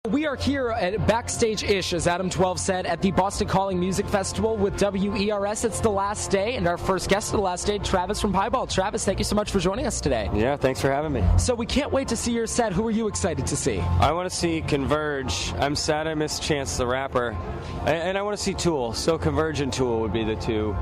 We are here at Backstage-ish, as Adam 12 said, at the Boston Calling Music Festival with WERS. It's the last day, and our first guest of the last day, Travis from Piebald. Travis, thank you so much for joining us today. Yeah, thanks for having me. So we can't wait to see your set. Who are you excited to see? I want to see Converge. I'm sad I missed Chance the Rapper. And I want to see Tool. So Converge and Tool would be the two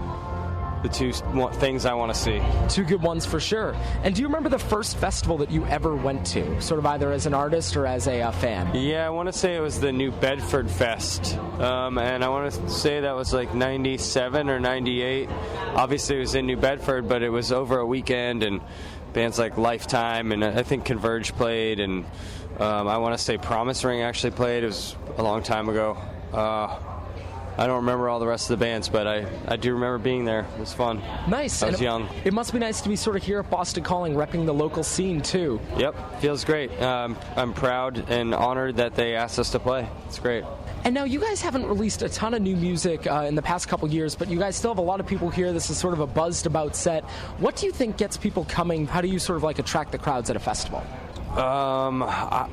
things I want to see. Two good ones for sure. And do you remember the first festival that you ever went to, sort of either as an artist or as a fan? Yeah, I want to say it was the New Bedford Fest. And I want to say that was like 97 or 98. Obviously it was in New Bedford, but it was over a weekend, and bands like Lifetime, and I think Converge played, and I want to say Promise Ring actually played. It was a long time ago. I don't remember all the rest of the bands, but I do remember being there. It was fun. Nice. I was young. It must be nice to be sort of here at Boston Calling, repping the local scene, too. Yep, feels great. I'm proud and honored that they asked us to play. It's great. And now you guys haven't released a ton of new music in the past couple years, but you guys still have a lot of people here. This is sort of a buzzed about set. What do you think gets people coming? How do you sort of like attract the crowds at a festival? I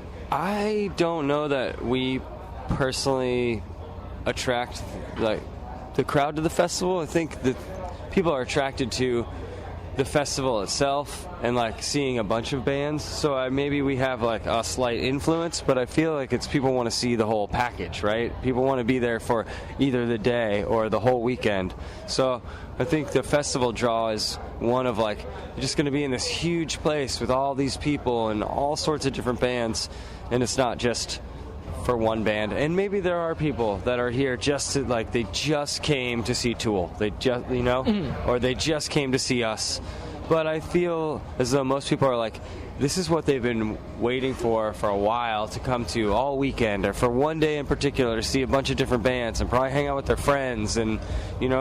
don't know that we personally attract like the crowd to the festival. I think that people are attracted to the festival itself and like seeing a bunch of bands. So maybe we have like a slight influence, but I feel like it's people want to see the whole package, right? People want to be there for either the day or the whole weekend. So I think the festival draw is one of like, you're just going to be in this huge place with all these people and all sorts of different bands, and it's not just for one band. And maybe there are people that are here just to, like, they just came to see Tool. They just, or they just came to see us. But I feel as though most people are like, this is what they've been waiting for a while to come to all weekend, or for one day in particular to see a bunch of different bands and probably hang out with their friends. And,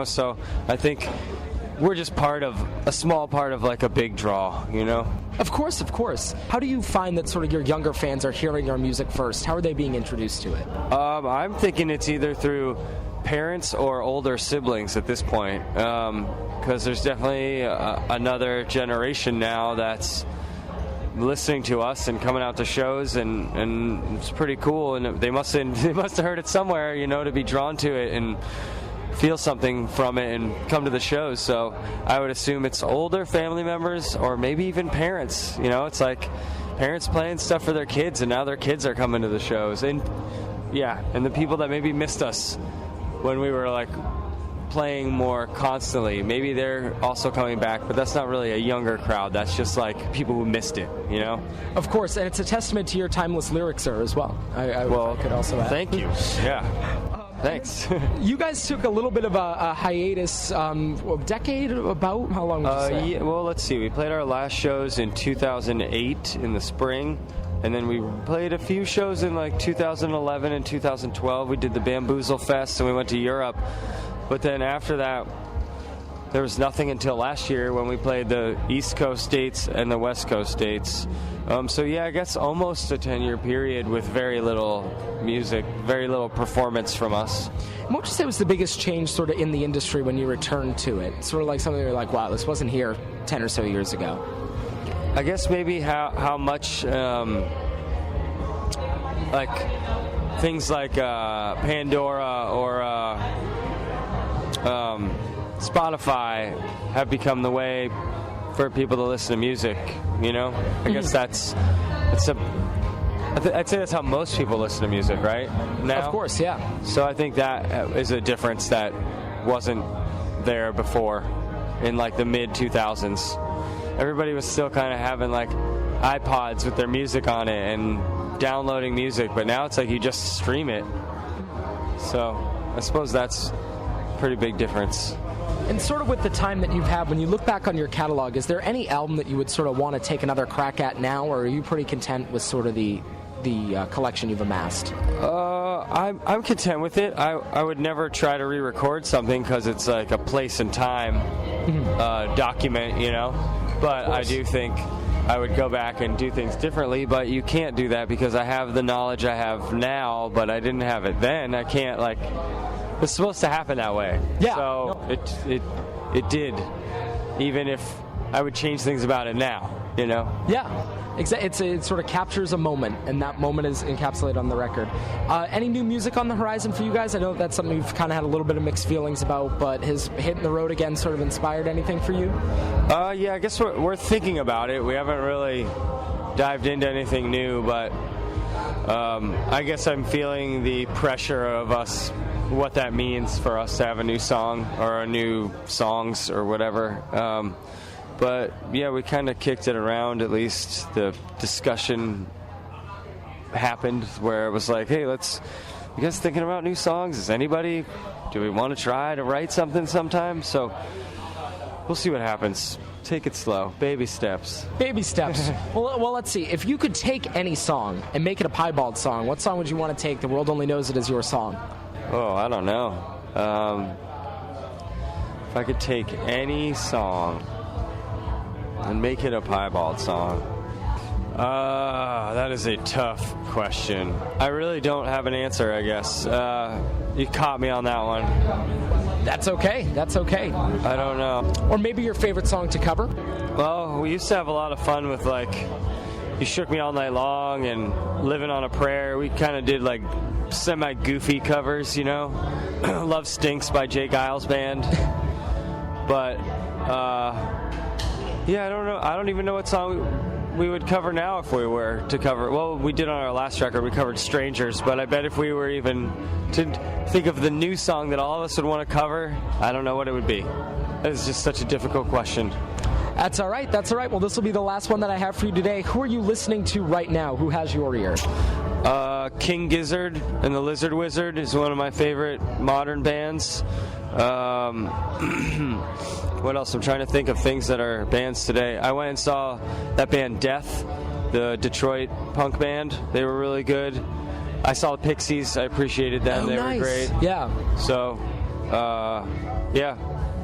so I think we're just a small part of like a big draw, Of course, of course. How do you find that sort of your younger fans are hearing your music first? How are they being introduced to it? I'm thinking it's either through parents or older siblings at this point, because there's definitely another generation now that's listening to us and coming out to shows, and it's pretty cool. And they must have heard it somewhere, to be drawn to it and feel something from it and come to the shows. So I would assume it's older family members or maybe even parents. It's like parents playing stuff for their kids, and now their kids are coming to the shows. And and the people that maybe missed us when we were like playing more constantly, maybe they're also coming back, but that's not really a younger crowd. That's just like people who missed it, Of course, and it's a testament to your timeless lyrics, sir, as well. I could also add. Thank you. Yeah. Thanks. You guys took a little bit of a hiatus, a decade about? How long would you say? Yeah, well, let's see. We played our last shows in 2008 in the spring, and then we played a few shows in like 2011 and 2012. We did the Bamboozle Fest, and we went to Europe. But then after that, there was nothing until last year when we played the East Coast dates and the West Coast dates. I guess almost a 10-year period with very little music, very little performance from us. And what would you say was the biggest change sort of in the industry when you returned to it? Sort of like something you're like, wow, this wasn't here 10 or so years ago. I guess maybe how much like things like Pandora or Spotify have become the way for people to listen to music, I guess I'd say that's how most people listen to music, right? Now. Of course, yeah. So I think that is a difference that wasn't there before in like the mid-2000s. Everybody was still kind of having like iPods with their music on it and downloading music, but now it's like you just stream it. So I suppose that's a pretty big difference. And sort of with the time that you've had, when you look back on your catalog, is there any album that you would sort of want to take another crack at now, or are you pretty content with sort of the collection you've amassed? I'm content with it. I would never try to re-record something because it's like a place and time document, But I do think I would go back and do things differently, but you can't do that because I have the knowledge I have now, but I didn't have it then. I can't it's supposed to happen that way. Yeah. So it did, even if I would change things about it now, Yeah. It sort of captures a moment, and that moment is encapsulated on the record. Any new music on the horizon for you guys? I know that's something we've kind of had a little bit of mixed feelings about, but has Hitting the Road Again sort of inspired anything for you? Yeah, I guess we're thinking about it. We haven't really dived into anything new, but I guess I'm feeling the pressure of us, what that means for us to have a new song or a new songs or whatever. But yeah, we kind of kicked it around. At least the discussion happened where it was like, hey, you guys thinking about new songs? Do we want to try to write something sometime? So we'll see what happens. Take it slow. Baby steps. Baby steps. Well, let's see. If you could take any song and make it a Piebald song, what song would you want to take? The world only knows it as your song. Oh, I don't know. If I could take any song and make it a Piebald song. That is a tough question. I really don't have an answer, I guess. You caught me on that one. That's okay. I don't know. Or maybe your favorite song to cover? Well, we used to have a lot of fun with, You Shook Me All Night Long and Living on a Prayer. We kind of did, semi-goofy covers, Love Stinks by Jake Giles Band. But, yeah, I don't know. I don't even know what song we would cover now if we were to cover. Well, we did on our last record. We covered Strangers, but I bet if we were even to think of the new song that all of us would want to cover, I don't know what it would be. That is just such a difficult question. That's all right. Well, this will be the last one that I have for you today. Who are you listening to right now? Who has your ear? King Gizzard and the Lizard Wizard is one of my favorite modern bands. What else? I'm trying to think of things that are bands today. I went and saw that band Death, the Detroit punk band. They were really good. I saw the Pixies. I appreciated them. They were great. Yeah. So, yeah.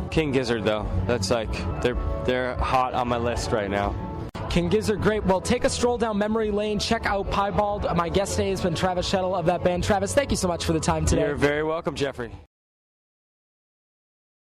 King Gizzard, though. That's they're hot on my list right now. King Gizzard, great. Well, take a stroll down memory lane. Check out Piebald. My guest today has been Travis Shettel of that band. Travis, thank you so much for the time today. You're very welcome, Geoffrey.